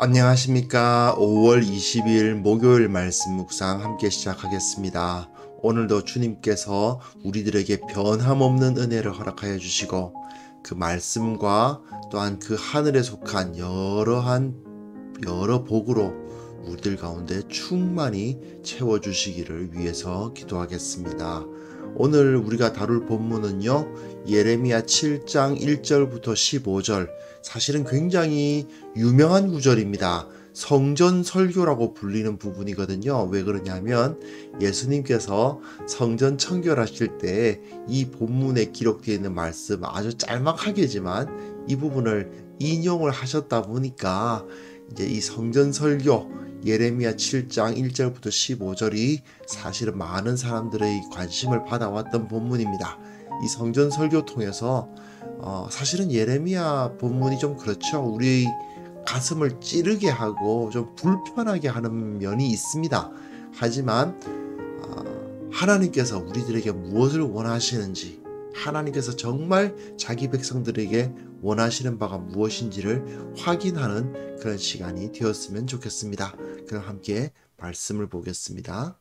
안녕하십니까. 5월 20일 목요일 말씀 묵상 함께 시작하겠습니다. 오늘도 주님께서 우리들에게 변함없는 은혜를 허락하여 주시고 그 말씀과 또한 그 하늘에 속한 여러 복으로 우리들 가운데 충만히 채워주시기를 위해서 기도하겠습니다. 오늘 우리가 다룰 본문은요, 예레미야 7장 1절부터 15절, 사실은 굉장히 유명한 구절입니다. 성전 설교라고 불리는 부분이거든요. 왜 그러냐면 예수님께서 성전 청결하실 때 이 본문에 기록되어 있는 말씀 아주 짤막하게지만 이 부분을 인용을 하셨다 보니까 이제 이 성전 설교 예레미야 7장 1절부터 15절이 사실은 많은 사람들의 관심을 받아왔던 본문입니다. 이 성전 설교 통해서 사실은 예레미야 본문이 좀 그렇죠. 우리 가슴을 찌르게 하고 좀 불편하게 하는 면이 있습니다. 하지만 하나님께서 우리들에게 무엇을 원하시는지, 하나님께서 정말 자기 백성들에게 원하시는 바가 무엇인지를 확인하는 그런 시간이 되었으면 좋겠습니다. 그럼 함께 말씀을 보겠습니다.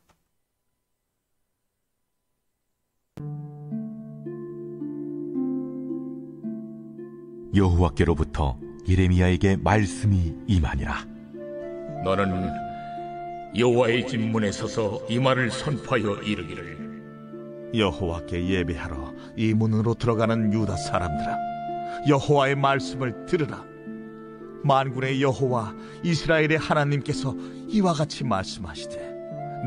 여호와께로부터 예레미야에게 말씀이 임하니라. 너는 여호와의 집 문에 서서 이 말을 선포하여 이르기를, 여호와께 예배하러 이 문으로 들어가는 유다 사람들아, 여호와의 말씀을 들으라. 만군의 여호와 이스라엘의 하나님께서 이와 같이 말씀하시되,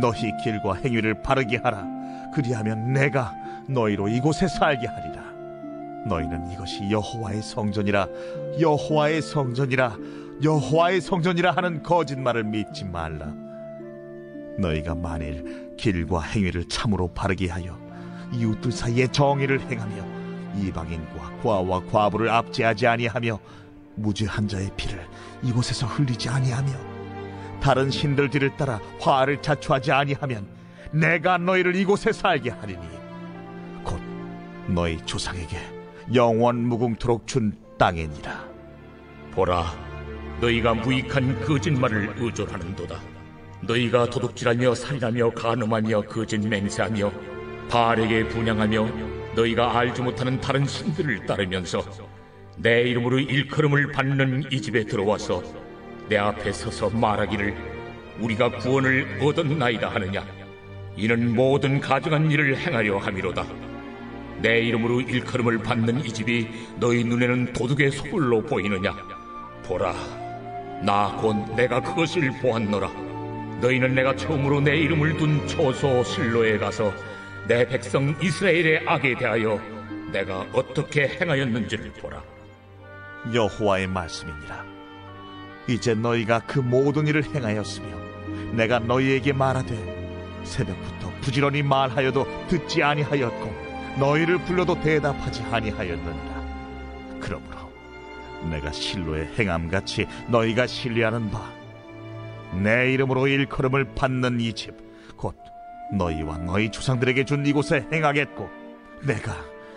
너희 길과 행위를 바르게 하라. 그리하면 내가 너희로 이곳에 살게 하리라. 너희는 이것이 여호와의 성전이라, 여호와의 성전이라, 여호와의 성전이라 하는 거짓말을 믿지 말라. 너희가 만일 길과 행위를 참으로 바르게 하여 이웃들 사이에 정의를 행하며 이방인과 과와 과부를 압제하지 아니하며 무죄한 자의 피를 이곳에서 흘리지 아니하며 다른 신들 뒤를 따라 화를 자초하지 아니하면 내가 너희를 이곳에 살게 하리니 곧 너희 조상에게 영원 무궁토록 준 땅이니라. 보라, 너희가 무익한 거짓말을 의존하는도다. 너희가 도둑질하며 살인하며 간음하며 거짓 맹세하며 바알에게 분향하며 너희가 알지 못하는 다른 신들을 따르면서 내 이름으로 일컬음을 받는 이 집에 들어와서 내 앞에 서서 말하기를 우리가 구원을 얻었나이다 하느냐. 이는 모든 가증한 일을 행하려 함이로다. 내 이름으로 일컬음을 받는 이 집이 너희 눈에는 도둑의 소굴로 보이느냐. 보라, 나 곧 내가 그것을 보았노라. 너희는 내가 처음으로 내 이름을 둔 초소 실로에 가서 내 백성 이스라엘의 악에 대하여 내가 어떻게 행하였는지를 보라. 여호와의 말씀이니라. 이제 너희가 그 모든 일을 행하였으며 내가 너희에게 말하되 새벽부터 부지런히 말하여도 듣지 아니하였고 너희를 불러도 대답하지 아니하였느니라. 그러므로 내가 실로의 행함같이 너희가 신뢰하는 바 내 이름으로 일컬음을 받는 이 집 곧 너희와 너희 조상들에게 준 이곳에 행하겠고 내가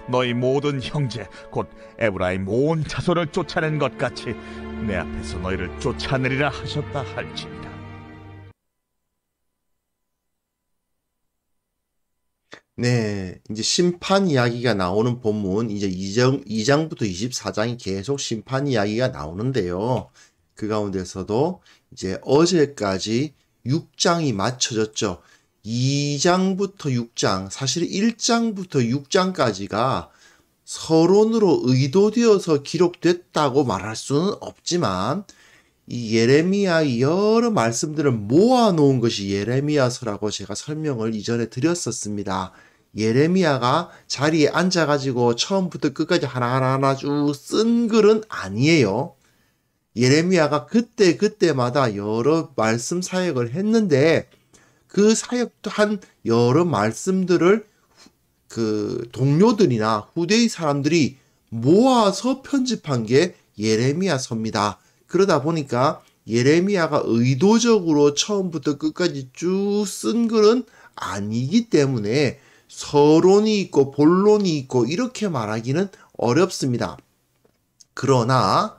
너희 모든 형제 곧 에브라임 온 자손을 쫓아낸 것 같이 내 앞에서 너희를 쫓아내리라 하셨다 할지니라. 네, 이제 심판 이야기가 나오는 본문, 이제 2장부터 24장이 계속 심판 이야기가 나오는데요. 그 가운데서도 이제 어제까지 6장이 맞춰졌죠. 2장부터 6장, 사실 1장부터 6장까지가 서론으로 의도되어서 기록됐다고 말할 수는 없지만 이 예레미야의 여러 말씀들을 모아놓은 것이 예레미야서라고 제가 설명을 이전에 드렸었습니다. 예레미야가 자리에 앉아가지고 처음부터 끝까지 하나하나 쭉 쓴 글은 아니에요. 예레미야가 그때마다 여러 말씀 사역을 했는데 그 사역도 한 여러 말씀들을 그 동료들이나 후대의 사람들이 모아서 편집한 게 예레미야서입니다. 그러다 보니까 예레미야가 의도적으로 처음부터 끝까지 쭉 쓴 글은 아니기 때문에 서론이 있고 본론이 있고 이렇게 말하기는 어렵습니다. 그러나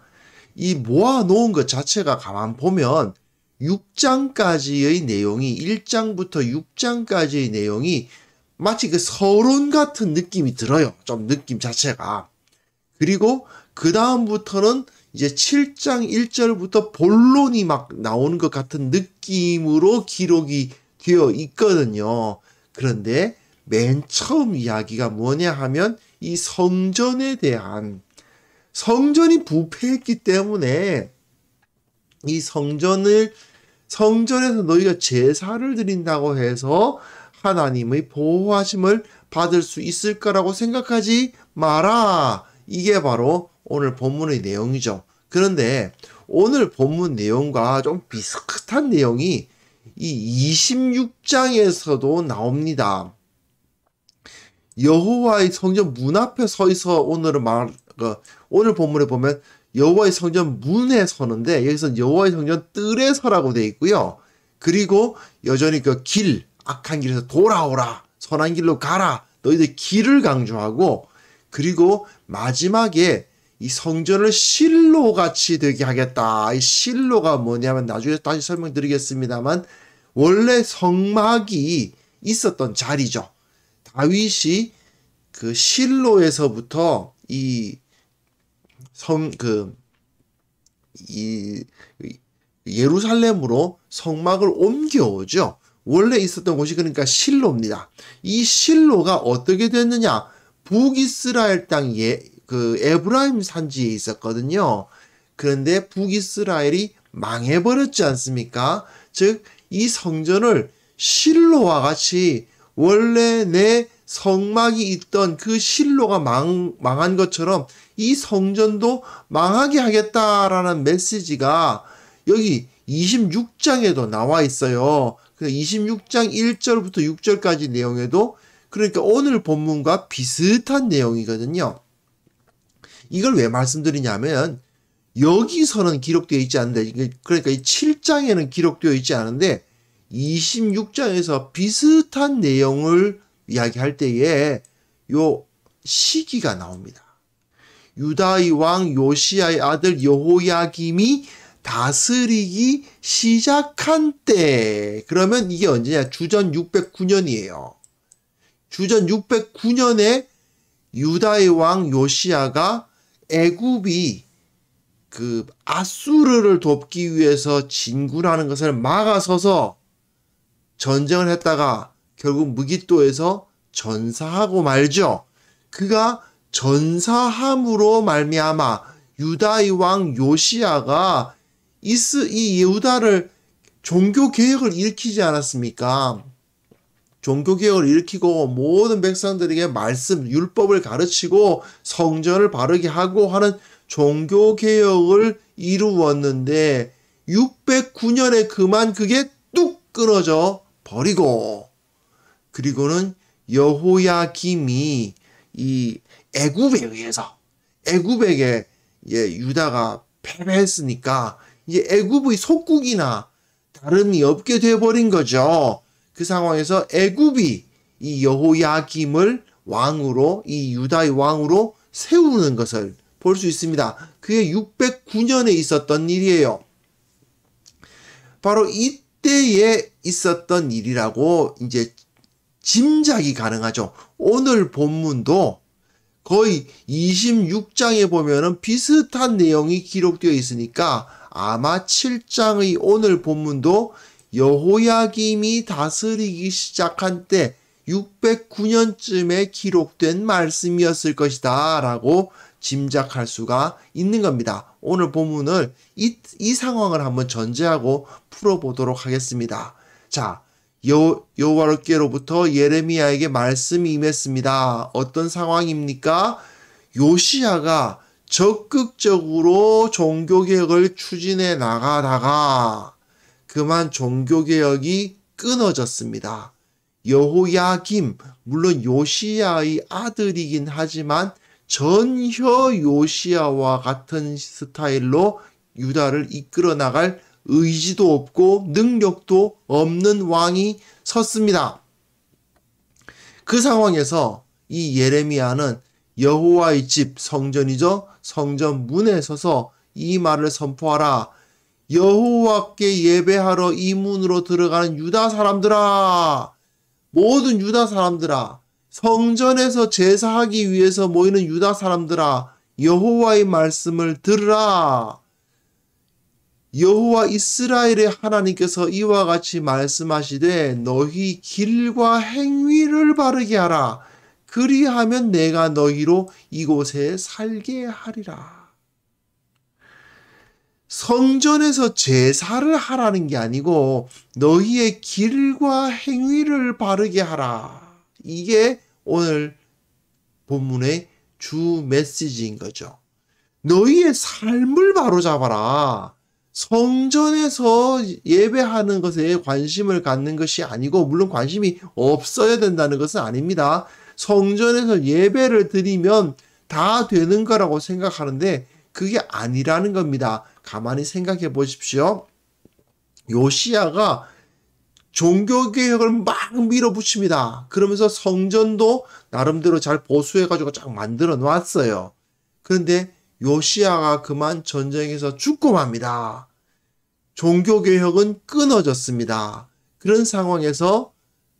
이 모아놓은 것 자체가 가만 보면 6장까지의 내용이 1장부터 6장까지의 내용이 마치 그 서론 같은 느낌이 들어요. 좀 느낌 자체가. 그리고 그 다음부터는 이제 7장 1절부터 본론이 막 나오는 것 같은 느낌으로 기록이 되어 있거든요. 그런데 맨 처음 이야기가 뭐냐 하면 이 성전에 대한, 성전이 부패했기 때문에 이 성전에서 너희가 제사를 드린다고 해서 하나님의 보호하심을 받을 수 있을 거라고 생각하지 마라. 이게 바로 오늘 본문의 내용이죠. 그런데 오늘 본문 내용과 좀 비슷한 내용이 이 26장에서도 나옵니다. 여호와의 성전 문 앞에 서 있어 오늘 본문에 보면 여호와의 성전 문에 서는데 여기서 여호와의 성전 뜰에 서라고 되어 있고요. 그리고 여전히 그 길, 악한 길에서 돌아오라, 선한 길로 가라, 너희들 길을 강조하고, 그리고 마지막에 이 성전을 실로같이 되게 하겠다. 이 실로가 뭐냐면 나중에 다시 설명드리겠습니다만 원래 성막이 있었던 자리죠. 다윗이 그 실로에서부터 이 예루살렘으로 성막을 옮겨오죠. 원래 있었던 곳이 그러니까 실로입니다. 이 실로가 어떻게 됐느냐? 북이스라엘 땅 그 에브라임 산지에 있었거든요. 그런데 북이스라엘이 망해버렸지 않습니까? 즉, 이 성전을 실로와 같이 원래 내 성막이 있던 그 실로가 망한 것처럼 이 성전도 망하게 하겠다라는 메시지가 여기 26장에도 나와 있어요. 26장 1절부터 6절까지 내용에도, 그러니까 오늘 본문과 비슷한 내용이거든요. 이걸 왜 말씀드리냐면 여기서는 기록되어 있지 않은데, 그러니까 이 7장에는 기록되어 있지 않은데 26장에서 비슷한 내용을 이야기할 때에 요 시기가 나옵니다. 유다의 왕 요시야의 아들 여호야김이 다스리기 시작한 때. 그러면 이게 언제냐? 주전 609년이에요. 주전 609년에 유다의 왕 요시야가 애굽이 그 아수르를 돕기 위해서 진군하는 것을 막아서서 전쟁을 했다가 결국 무깃도에서 전사하고 말죠. 그가 전사함으로 말미암아 유다의 왕 요시야가 이 유다를 종교개혁을 일으키지 않았습니까? 종교개혁을 일으키고 모든 백성들에게 말씀, 율법을 가르치고 성전을 바르게 하고 하는 종교개혁을 이루었는데 609년에 그만 그게 뚝 끊어져 버리고, 그리고는 여호야김이 이 애굽에 의해서 애굽에게 유다가 패배했으니까 이제 애굽의 속국이나 다름이 없게 돼버린 거죠. 그 상황에서 애굽이 이 여호야김을 왕으로, 이 유다의 왕으로 세우는 것을 볼 수 있습니다. 그게 609년에 있었던 일이에요. 바로 이때에 있었던 일이라고 이제 짐작이 가능하죠. 오늘 본문도 거의 26장에 보면은 비슷한 내용이 기록되어 있으니까 아마 7장의 오늘 본문도 여호야김이 다스리기 시작한 때 609년쯤에 기록된 말씀이었을 것이다 라고 짐작할 수가 있는 겁니다. 오늘 본문을 이 상황을 한번 전제하고 풀어보도록 하겠습니다. 자, 여호와께로부터 예레미야에게 말씀이 임했습니다. 어떤 상황입니까? 요시야가 적극적으로 종교개혁을 추진해 나가다가 그만 종교개혁이 끊어졌습니다. 여호야김, 물론 요시야의 아들이긴 하지만 전혀 요시야와 같은 스타일로 유다를 이끌어 나갈 의지도 없고 능력도 없는 왕이 섰습니다. 그 상황에서 이 예레미야는 여호와의 집, 성전이죠. 성전 문에 서서 이 말을 선포하라. 여호와께 예배하러 이 문으로 들어가는 유다 사람들아, 모든 유다 사람들아, 성전에서 제사하기 위해서 모이는 유다 사람들아, 여호와의 말씀을 들으라. 여호와 이스라엘의 하나님께서 이와 같이 말씀하시되 너희 길과 행위를 바르게 하라. 그리하면 내가 너희로 이곳에 살게 하리라. 성전에서 제사를 하라는 게 아니고 너희의 길과 행위를 바르게 하라. 이게 오늘 본문의 주 메시지인 거죠. 너희의 삶을 바로잡아라. 성전에서 예배하는 것에 관심을 갖는 것이 아니고, 물론 관심이 없어야 된다는 것은 아닙니다. 성전에서 예배를 드리면 다 되는 거라고 생각하는데 그게 아니라는 겁니다. 가만히 생각해 보십시오. 요시야가 종교개혁을 막 밀어붙입니다. 그러면서 성전도 나름대로 잘 보수해가지고 쫙 만들어 놨어요. 그런데 요시야가 그만 전쟁에서 죽고 맙니다. 종교개혁은 끊어졌습니다. 그런 상황에서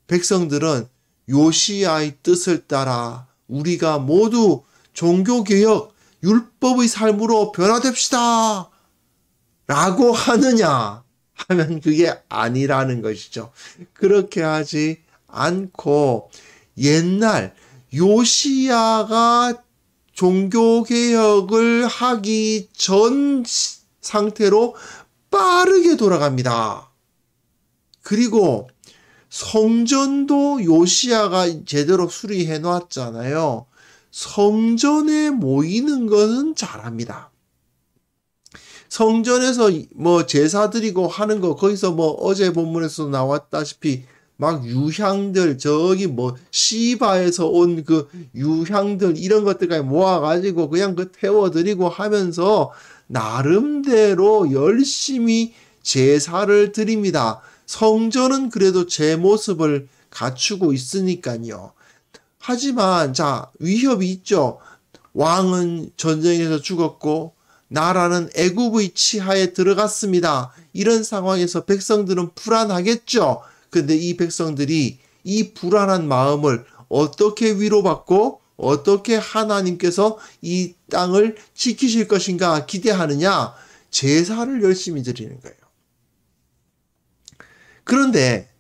백성들은 요시야의 뜻을 따라 우리가 모두 종교개혁, 율법의 삶으로 변화됩시다 라고 하느냐 하면 그게 아니라는 것이죠. 그렇게 하지 않고 옛날 요시야가 종교개혁을 하기 전 상태로 빠르게 돌아갑니다. 그리고 성전도 요시야가 제대로 수리해 놨잖아요. 성전에 모이는 것은 잘합니다. 성전에서 뭐 제사 드리고 하는 거, 거기서 뭐 어제 본문에서 나왔다시피 막 유향들, 저기 뭐 시바에서 온 그 유향들 이런 것들까지 모아가지고 그냥 그 태워드리고 하면서 나름대로 열심히 제사를 드립니다. 성전은 그래도 제 모습을 갖추고 있으니까요. 하지만 자, 위협이 있죠. 왕은 전쟁에서 죽었고 나라는 애굽의 치하에 들어갔습니다. 이런 상황에서 백성들은 불안하겠죠. 근데 이 백성들이 이 불안한 마음을 어떻게 위로받고 어떻게 하나님께서 이 땅을 지키실 것인가 기대하느냐? 제사를 열심히 드리는 거예요. 그런데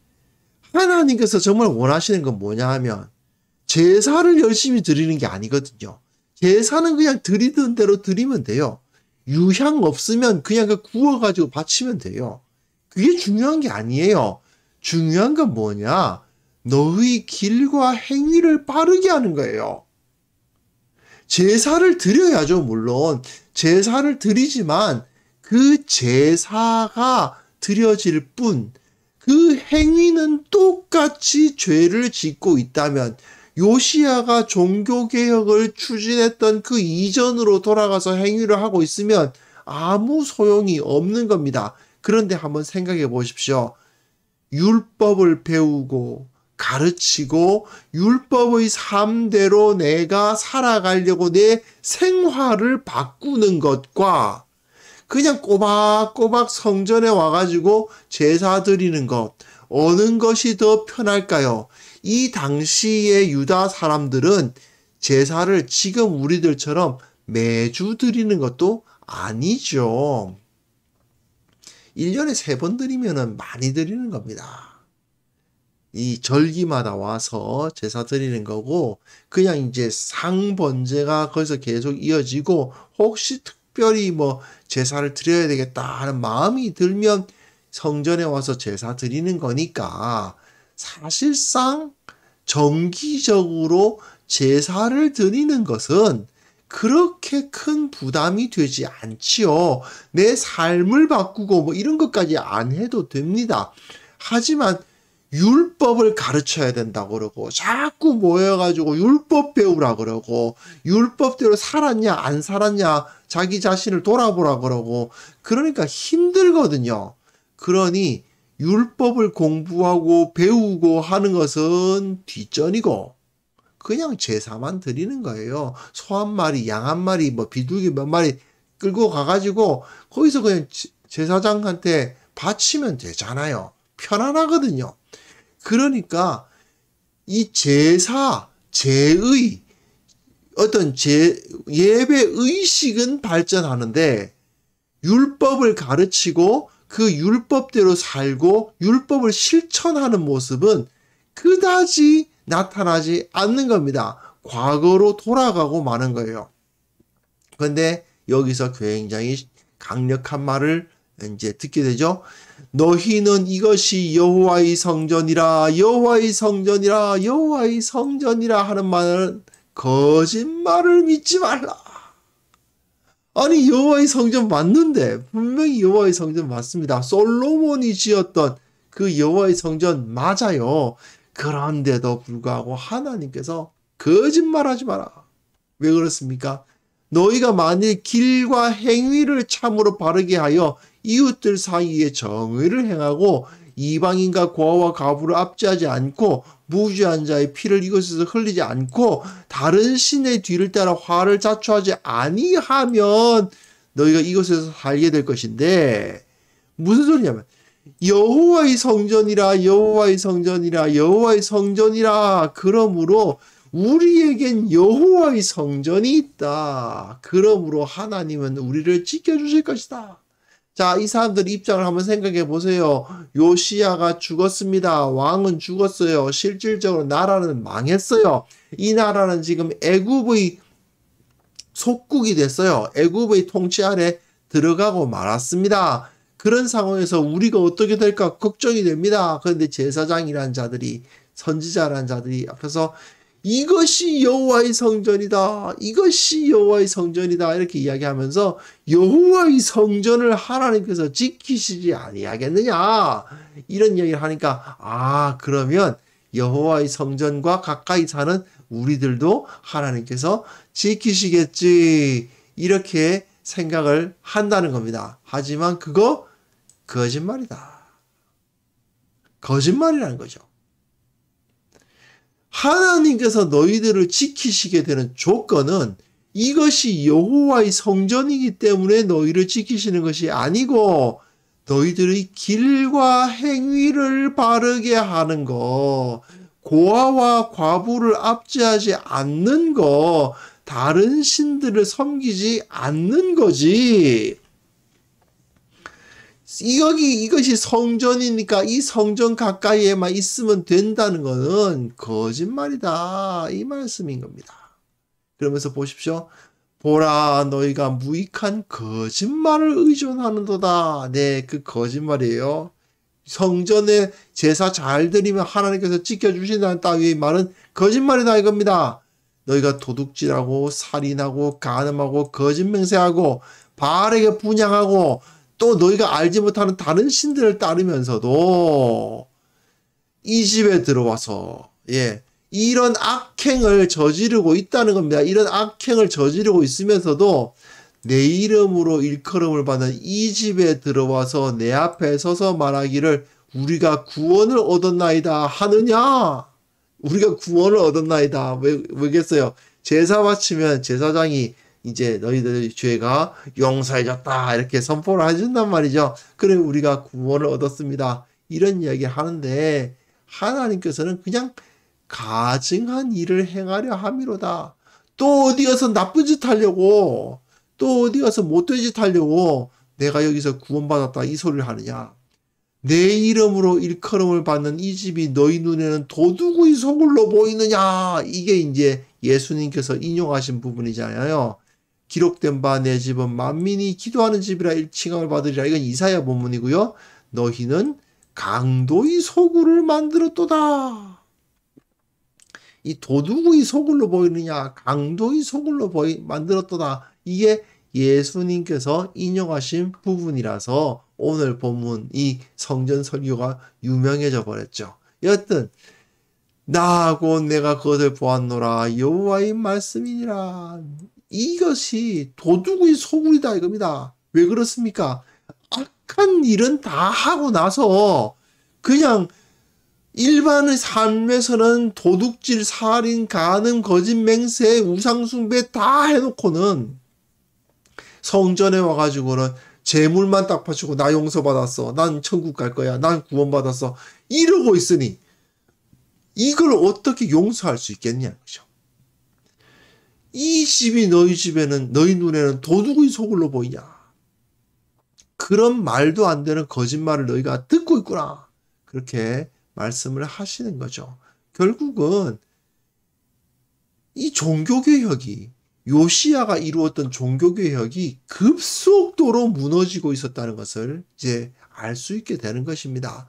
하나님께서 정말 원하시는 건 뭐냐 하면 제사를 열심히 드리는 게 아니거든요. 제사는 그냥 드리던 대로 드리면 돼요. 유향 없으면 그냥 그 구워가지고 바치면 돼요. 그게 중요한 게 아니에요. 중요한 건 뭐냐? 너의 길과 행위를 바르게 하는 거예요. 제사를 드려야죠, 물론. 제사를 드리지만 그 제사가 드려질 뿐, 그 행위는 똑같이 죄를 짓고 있다면 요시야가 종교개혁을 추진했던 그 이전으로 돌아가서 행위를 하고 있으면 아무 소용이 없는 겁니다. 그런데 한번 생각해 보십시오. 율법을 배우고 가르치고 율법의 삶대로 내가 살아가려고 내 생활을 바꾸는 것과 그냥 꼬박꼬박 성전에 와가지고 제사 드리는 것, 어느 것이 더 편할까요? 이 당시의 유다 사람들은 제사를 지금 우리들처럼 매주 드리는 것도 아니죠. 1년에 3번 드리면 많이 드리는 겁니다. 이 절기마다 와서 제사 드리는 거고, 그냥 이제 상번제가 거기서 계속 이어지고, 혹시 특별히 뭐 제사를 드려야 되겠다 하는 마음이 들면 성전에 와서 제사 드리는 거니까, 사실상 정기적으로 제사를 드리는 것은 그렇게 큰 부담이 되지 않지요. 내 삶을 바꾸고 뭐 이런 것까지 안 해도 됩니다. 하지만 율법을 가르쳐야 된다고 그러고 자꾸 모여가지고 율법 배우라 그러고 율법대로 살았냐 안 살았냐 자기 자신을 돌아보라 그러고 그러니까 힘들거든요. 그러니 율법을 공부하고 배우고 하는 것은 뒷전이고 그냥 제사만 드리는 거예요. 소 한 마리, 양 한 마리, 뭐 비둘기 몇 마리 끌고 가가지고 거기서 그냥 제사장한테 바치면 되잖아요. 편안하거든요. 그러니까 이 제의, 어떤 예배 의식은 발전하는데 율법을 가르치고 그 율법대로 살고 율법을 실천하는 모습은 그다지 나타나지 않는 겁니다. 과거로 돌아가고 마는 거예요. 그런데 여기서 굉장히 강력한 말을 이제 듣게 되죠. 너희는 이것이 여호와의 성전이라, 여호와의 성전이라, 여호와의 성전이라 하는 말은 거짓말을 믿지 말라. 아니, 여호와의 성전 맞는데, 분명히 여호와의 성전 맞습니다. 솔로몬이 지었던 그 여호와의 성전 맞아요. 그런데도 불구하고 하나님께서 거짓말하지 마라. 왜 그렇습니까? 너희가 만일 길과 행위를 참으로 바르게 하여 이웃들 사이에 정의를 행하고 이방인과 고아와 과부를 압제하지 않고 무죄한 자의 피를 이곳에서 흘리지 않고 다른 신의 뒤를 따라 화를 자초하지 아니하면 너희가 이곳에서 살게 될 것인데, 무슨 소리냐면 여호와의 성전이라, 여호와의 성전이라, 여호와의 성전이라. 그러므로 우리에겐 여호와의 성전이 있다. 그러므로 하나님은 우리를 지켜주실 것이다. 자, 이 사람들 입장을 한번 생각해 보세요. 요시야가 죽었습니다. 왕은 죽었어요. 실질적으로 나라는 망했어요. 이 나라는 지금 애굽의 속국이 됐어요. 애굽의 통치 아래 들어가고 말았습니다. 그런 상황에서 우리가 어떻게 될까 걱정이 됩니다. 그런데 제사장이라는 자들이, 선지자라는 자들이 앞에서 이것이 여호와의 성전이다. 이것이 여호와의 성전이다. 이렇게 이야기하면서 여호와의 성전을 하나님께서 지키시지 아니하겠느냐. 이런 이야기를 하니까 그러면 여호와의 성전과 가까이 사는 우리들도 하나님께서 지키시겠지. 이렇게 생각을 한다는 겁니다. 하지만 그거 거짓말이다. 거짓말이라는 거죠. 하나님께서 너희들을 지키시게 되는 조건은 이것이 여호와의 성전이기 때문에 너희를 지키시는 것이 아니고 너희들의 길과 행위를 바르게 하는 것, 고아와 과부를 압제하지 않는 것, 다른 신들을 섬기지 않는 거지. 이것이 성전이니까 이 성전 가까이에만 있으면 된다는 것은 거짓말이다. 이 말씀인 겁니다. 그러면서 보십시오. 보라, 너희가 무익한 거짓말을 의존하는도다. 네, 그 거짓말이에요. 성전에 제사 잘 드리면 하나님께서 지켜주신다는 따위의 말은 거짓말이다 이겁니다. 너희가 도둑질하고 살인하고 간음하고 거짓 맹세하고 바알에게 분향하고 또 너희가 알지 못하는 다른 신들을 따르면서도 이 집에 들어와서 이런 악행을 저지르고 있다는 겁니다. 이런 악행을 저지르고 있으면서도 내 이름으로 일컬음을 받는 이 집에 들어와서 내 앞에 서서 말하기를 우리가 구원을 얻었나이다 하느냐? 우리가 구원을 얻었나이다. 왜겠어요? 제사 바치면 제사장이 이제 너희들의 죄가 용서해졌다 이렇게 선포를 해준단 말이죠. 그래 우리가 구원을 얻었습니다. 이런 이야기 하는데 하나님께서는 그냥 가증한 일을 행하려 함이로다. 또 어디 가서 나쁜 짓 하려고, 또 어디 가서 못된 짓 하려고 내가 여기서 구원받았다 이 소리를 하느냐. 내 이름으로 일컬음을 받는 이 집이 너희 눈에는 도둑의 소굴로 보이느냐. 이게 이제 예수님께서 인용하신 부분이잖아요. 기록된 바 내 집은 만민이 기도하는 집이라 칭함을 받으리라. 이건 이사야 본문이고요. 너희는 강도의 소굴을 만들었도다. 이 도둑의 소굴로 보이느냐, 강도의 소굴로 만들었도다. 이게 예수님께서 인용하신 부분이라서 오늘 본문 이 성전 설교가 유명해져 버렸죠. 여하튼 나하고 내가 그것을 보았노라 여호와의 말씀이니라. 이것이 도둑의 소굴이다 이겁니다. 왜 그렇습니까? 악한 일은 다 하고 나서 그냥 일반의 삶에서는 도둑질, 살인, 간음, 거짓 맹세, 우상숭배 다 해놓고는 성전에 와가지고는 재물만 딱 바치고 나 용서받았어. 난 천국 갈 거야. 난 구원받았어. 이러고 있으니 이걸 어떻게 용서할 수 있겠냐는 거죠. 이 집이 너희 집에는 너희 눈에는 도둑의 소굴로 보이냐. 그런 말도 안 되는 거짓말을 너희가 듣고 있구나. 그렇게 말씀을 하시는 거죠. 결국은 이 종교개혁이 요시야가 이루었던 종교개혁이 급속도로 무너지고 있었다는 것을 이제 알 수 있게 되는 것입니다.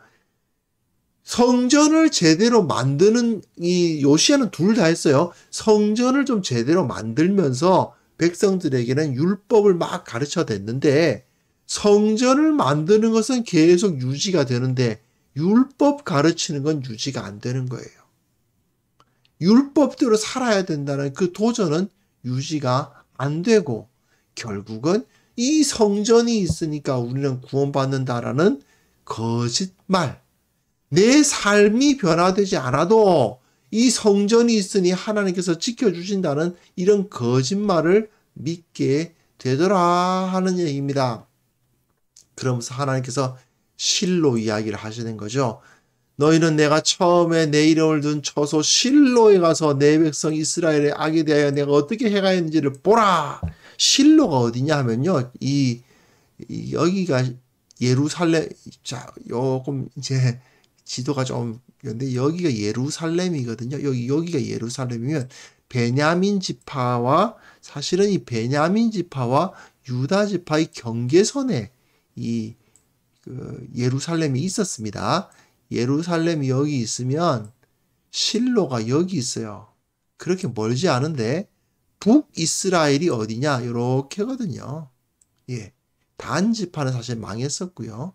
성전을 제대로 만드는 이 요시야는 둘 다 했어요. 성전을 좀 제대로 만들면서 백성들에게는 율법을 막 가르쳐 댔는데 성전을 만드는 것은 계속 유지가 되는데 율법 가르치는 건 유지가 안 되는 거예요. 율법대로 살아야 된다는 그 도전은 유지가 안 되고 결국은 이 성전이 있으니까 우리는 구원받는다라는 거짓말. 내 삶이 변화되지 않아도 이 성전이 있으니 하나님께서 지켜주신다는 이런 거짓말을 믿게 되더라 하는 얘기입니다. 그러면서 하나님께서 실로 이야기를 하시는 거죠. 너희는 내가 처음에 내 이름을 둔 처소 실로에 가서 내 백성 이스라엘의 악에 대하여 내가 어떻게 행하였는지를 보라. 실로가 어디냐 하면요. 여기가 예루살렘, 자, 요금 이제 지도가 좀, 근데 여기가 예루살렘이거든요. 여기가 예루살렘이면 베냐민 지파와 사실은 이 베냐민 지파와 유다 지파의 경계선에 예루살렘이 있었습니다. 예루살렘이 여기 있으면 실로가 여기 있어요. 그렇게 멀지 않은데 북이스라엘이 어디냐? 이렇게거든요. 예. 단 지파는 사실 망했었고요.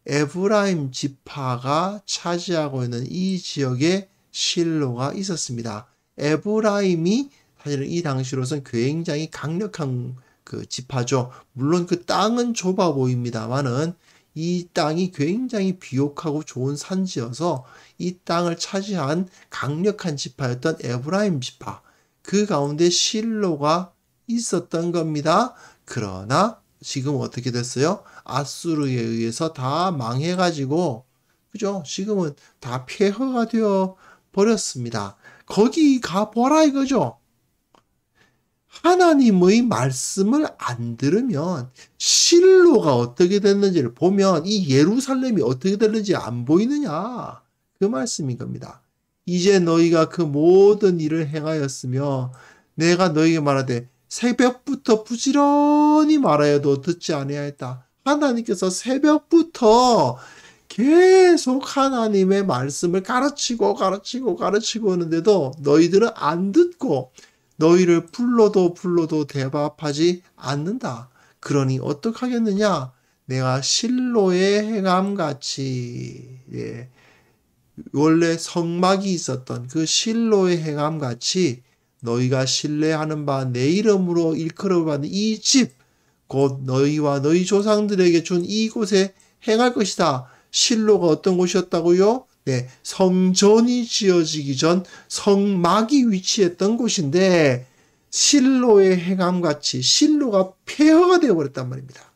에브라임 지파가 차지하고 있는 이 지역에 실로가 있었습니다. 에브라임이 사실은 이 당시로선 굉장히 강력한 그 지파죠. 물론 그 땅은 좁아 보입니다만은 이 땅이 굉장히 비옥하고 좋은 산지여서 이 땅을 차지한 강력한 지파였던 에브라임 지파. 그 가운데 실로가 있었던 겁니다. 그러나 지금 어떻게 됐어요? 아수르에 의해서 다 망해가지고, 그죠? 지금은 다 폐허가 되어 버렸습니다. 거기 가보라 이거죠? 하나님의 말씀을 안 들으면 실로가 어떻게 됐는지를 보면 이 예루살렘이 어떻게 됐는지 안 보이느냐? 그 말씀인 겁니다. 이제 너희가 그 모든 일을 행하였으며 내가 너희에게 말하되 새벽부터 부지런히 말하여도 듣지 아니하였다. 하나님께서 새벽부터 계속 하나님의 말씀을 가르치고 하는데도 너희들은 안 듣고 너희를 불러도 대답하지 않는다. 그러니 어떡하겠느냐? 내가 실로의 행함같이, 예, 원래 성막이 있었던 그 실로의 행함같이 너희가 신뢰하는 바 내 이름으로 일컬어받는 이 집, 곧 너희와 너희 조상들에게 준 이곳에 행할 것이다. 실로가 어떤 곳이었다고요? 네, 성전이 지어지기 전 성막이 위치했던 곳인데 실로의 행함같이 실로가 폐허가 되어버렸단 말입니다.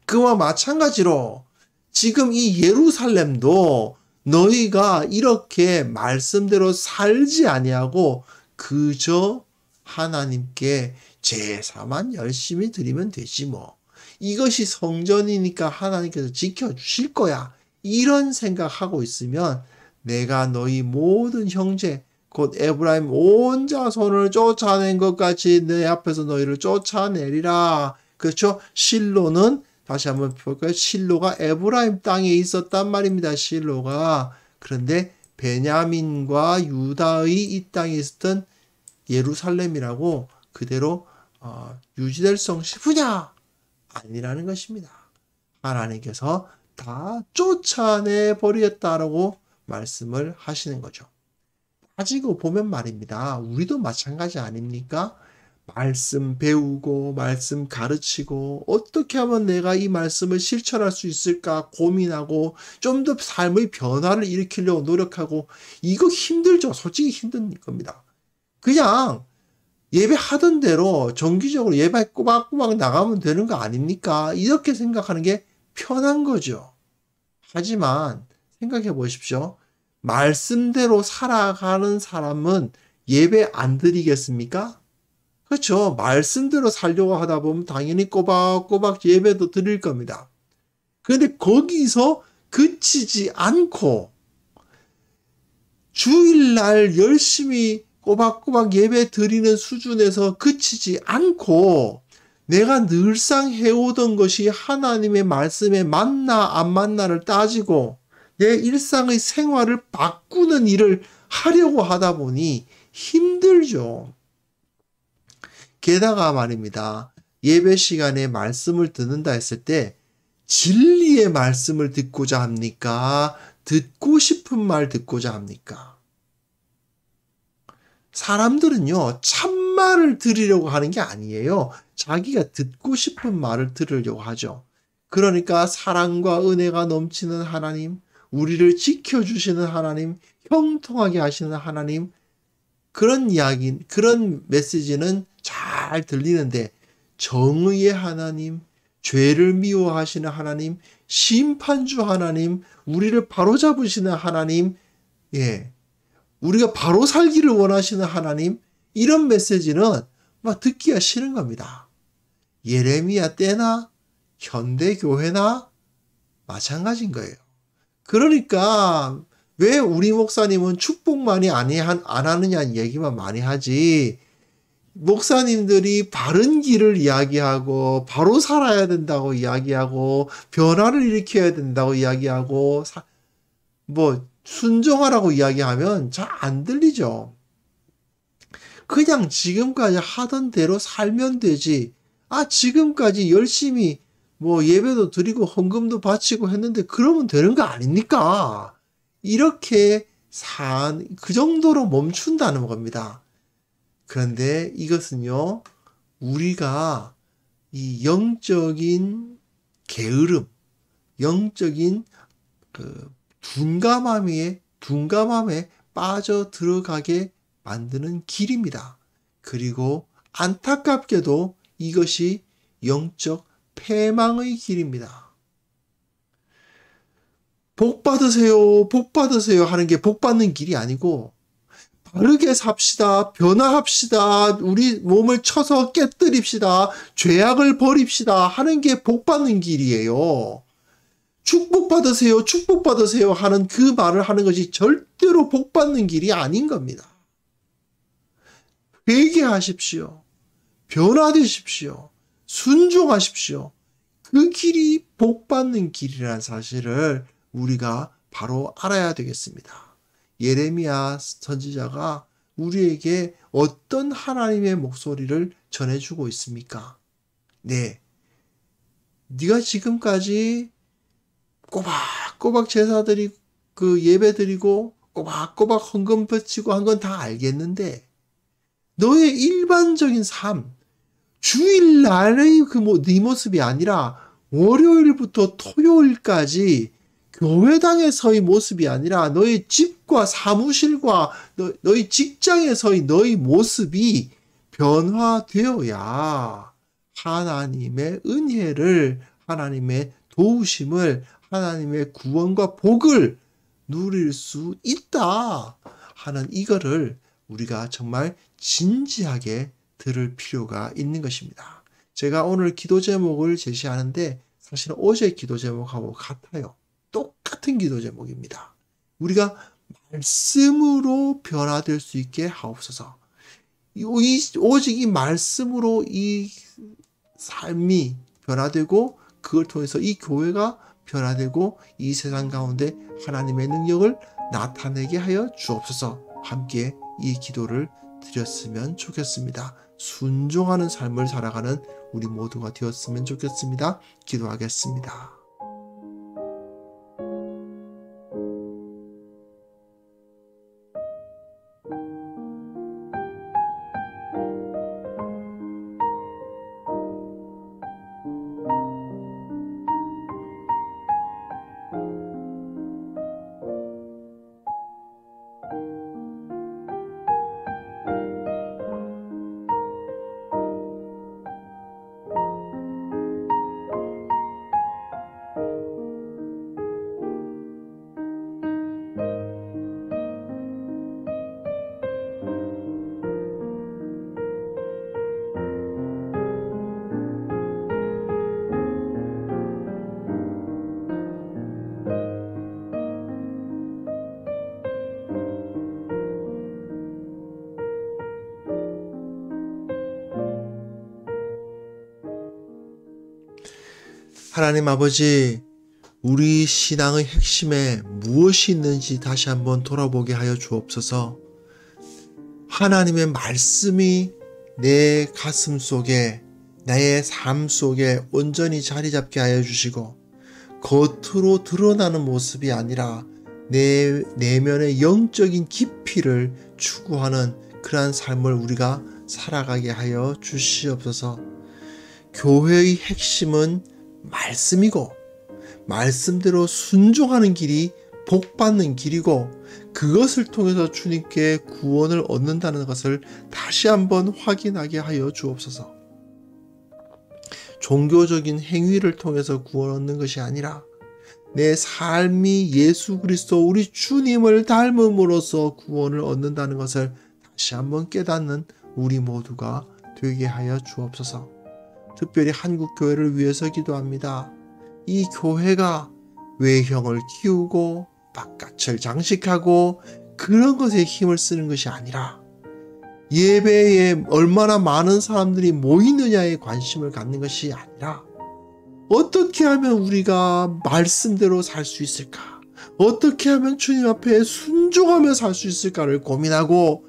그와 마찬가지로 지금 이 예루살렘도 너희가 이렇게 말씀대로 살지 아니하고 그저 하나님께 제사만 열심히 드리면 되지 뭐. 이것이 성전이니까 하나님께서 지켜주실 거야. 이런 생각하고 있으면 내가 너희 모든 형제 곧 에브라임 온 자손을 쫓아낸 것 같이 내 앞에서 너희를 쫓아내리라. 그렇죠? 실로는 다시 한번 볼까요? 실로가 에브라임 땅에 있었단 말입니다. 실로가. 그런데 베냐민과 유다의 이 땅에 있었던 예루살렘이라고 그대로 유지될 성시부냐? 아니라는 것입니다. 하나님께서 다 쫓아내 버렸다라고 말씀을 하시는 거죠. 따지고 보면 말입니다. 우리도 마찬가지 아닙니까? 말씀 배우고 말씀 가르치고 어떻게 하면 내가 이 말씀을 실천할 수 있을까 고민하고 좀 더 삶의 변화를 일으키려고 노력하고 이거 힘들죠. 솔직히 힘든 겁니다. 그냥 예배하던 대로 정기적으로 예배 꼬박꼬박 나가면 되는 거 아닙니까? 이렇게 생각하는 게 편한 거죠. 하지만 생각해 보십시오. 말씀대로 살아가는 사람은 예배 안 드리겠습니까? 그렇죠. 말씀대로 살려고 하다 보면 당연히 꼬박꼬박 예배도 드릴 겁니다. 그런데 거기서 그치지 않고 주일날 열심히 꼬박꼬박 예배 드리는 수준에서 그치지 않고 내가 늘상 해오던 것이 하나님의 말씀에 맞나 안 맞나를 따지고 내 일상의 생활을 바꾸는 일을 하려고 하다 보니 힘들죠. 게다가 말입니다. 예배 시간에 말씀을 듣는다 했을 때 진리의 말씀을 듣고자 합니까? 듣고 싶은 말 듣고자 합니까? 사람들은요, 참말을 들으려고 하는 게 아니에요. 자기가 듣고 싶은 말을 들으려고 하죠. 그러니까 사랑과 은혜가 넘치는 하나님, 우리를 지켜주시는 하나님, 형통하게 하시는 하나님, 그런 이야기, 그런 메시지는 잘 들리는데, 정의의 하나님, 죄를 미워하시는 하나님, 심판주 하나님, 우리를 바로잡으시는 하나님, 우리가 바로 살기를 원하시는 하나님, 이런 메시지는 막 듣기가 싫은 겁니다. 예레미야 때나 현대교회나 마찬가지인 거예요. 그러니까 왜 우리 목사님은 축복만이 안 하느냐는 얘기만 많이 하지, 목사님들이 바른 길을 이야기하고 바로 살아야 된다고 이야기하고 변화를 일으켜야 된다고 이야기하고 순종하라고 이야기하면 잘 안 들리죠. 그냥 지금까지 하던 대로 살면 되지. 지금까지 열심히 예배도 드리고 헌금도 바치고 했는데 그러면 되는 거 아닙니까? 이렇게 그 정도로 멈춘다는 겁니다. 그런데 이것은요, 우리가 이 영적인 게으름, 영적인 둔감함에 빠져 들어가게 만드는 길입니다. 그리고 안타깝게도 이것이 영적 패망의 길입니다. 복 받으세요, 복 받으세요 하는 게 복 받는 길이 아니고, 바르게 삽시다, 변화합시다, 우리 몸을 쳐서 깨뜨립시다, 죄악을 버립시다 하는 게 복 받는 길이에요. 축복받으세요, 축복받으세요 하는 그 말을 하는 것이 절대로 복 받는 길이 아닌 겁니다. 회개하십시오. 변화되십시오. 순종하십시오. 그 길이 복 받는 길이라는 사실을 우리가 바로 알아야 되겠습니다. 예레미야 선지자가 우리에게 어떤 하나님의 목소리를 전해주고 있습니까? 네. 네가 지금까지 꼬박꼬박 제사 드리고 예배 드리고 꼬박꼬박 헌금 바치고 한 건 다 알겠는데, 너의 일반적인 삶, 주일날의 네 모습이 아니라 월요일부터 토요일까지 교회당에서의 모습이 아니라 너의 집과 사무실과 너의 직장에서의 너의 모습이 변화되어야 하나님의 은혜를, 하나님의 도우심을, 하나님의 구원과 복을 누릴 수 있다 하는 이거를 우리가 정말 진지하게 들을 필요가 있는 것입니다. 제가 오늘 기도 제목을 제시하는데 사실은 어제 기도 제목하고 같아요. 똑같은 기도 제목입니다. 우리가 말씀으로 변화될 수 있게 하옵소서. 오직 이 말씀으로 이 삶이 변화되고 그걸 통해서 이 교회가 변화되고 이 세상 가운데 하나님의 능력을 나타내게 하여 주옵소서. 함께 이 기도를 드렸으면 좋겠습니다. 순종하는 삶을 살아가는 우리 모두가 되었으면 좋겠습니다. 기도하겠습니다. 하나님 아버지, 우리 신앙의 핵심에 무엇이 있는지 다시 한번 돌아보게 하여 주옵소서. 하나님의 말씀이 내 가슴 속에, 나의 삶 속에 온전히 자리 잡게 하여 주시고, 겉으로 드러나는 모습이 아니라 내 내면의 영적인 깊이를 추구하는 그러한 삶을 우리가 살아가게 하여 주시옵소서. 교회의 핵심은 말씀이고, 말씀대로 순종하는 길이 복받는 길이고, 그것을 통해서 주님께 구원을 얻는다는 것을 다시 한번 확인하게 하여 주옵소서. 종교적인 행위를 통해서 구원 얻는 것이 아니라 내 삶이 예수 그리스도 우리 주님을 닮음으로써 구원을 얻는다는 것을 다시 한번 깨닫는 우리 모두가 되게 하여 주옵소서. 특별히 한국 교회를 위해서 기도합니다. 이 교회가 외형을 키우고 바깥을 장식하고 그런 것에 힘을 쓰는 것이 아니라 예배에 얼마나 많은 사람들이 모이느냐에 관심을 갖는 것이 아니라 어떻게 하면 우리가 말씀대로 살 수 있을까? 어떻게 하면 주님 앞에 순종하며 살 수 있을까를 고민하고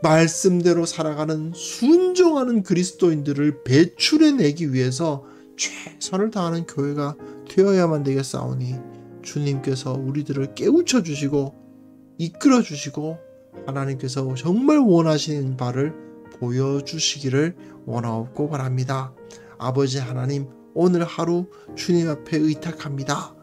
말씀대로 살아가는 순종하는 그리스도인들을 배출해내기 위해서 최선을 다하는 교회가 되어야만 되겠사오니 주님께서 우리들을 깨우쳐 주시고 이끌어 주시고 하나님께서 정말 원하시는 바를 보여주시기를 원하옵고 바랍니다. 아버지 하나님, 오늘 하루 주님 앞에 의탁합니다.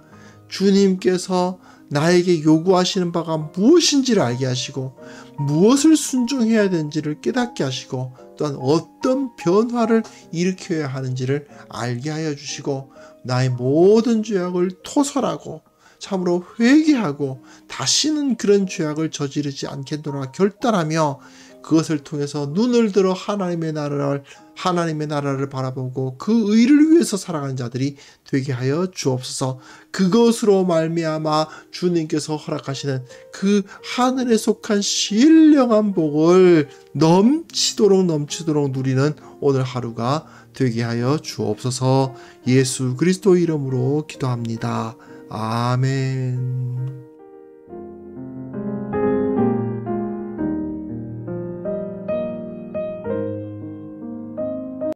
주님께서 나에게 요구하시는 바가 무엇인지를 알게 하시고 무엇을 순종해야 되는지를 깨닫게 하시고 또한 어떤 변화를 일으켜야 하는지를 알게 하여 주시고 나의 모든 죄악을 토설하고 참으로 회개하고 다시는 그런 죄악을 저지르지 않겠노라 결단하며 그것을 통해서 눈을 들어 하나님의 나라를 바라보고 그 의를 위해서 살아가는 자들이 되게 하여 주옵소서. 그것으로 말미암아 주님께서 허락하시는 그 하늘에 속한 신령한 복을 넘치도록 누리는 오늘 하루가 되게 하여 주옵소서. 예수 그리스도 이름으로 기도합니다. 아멘.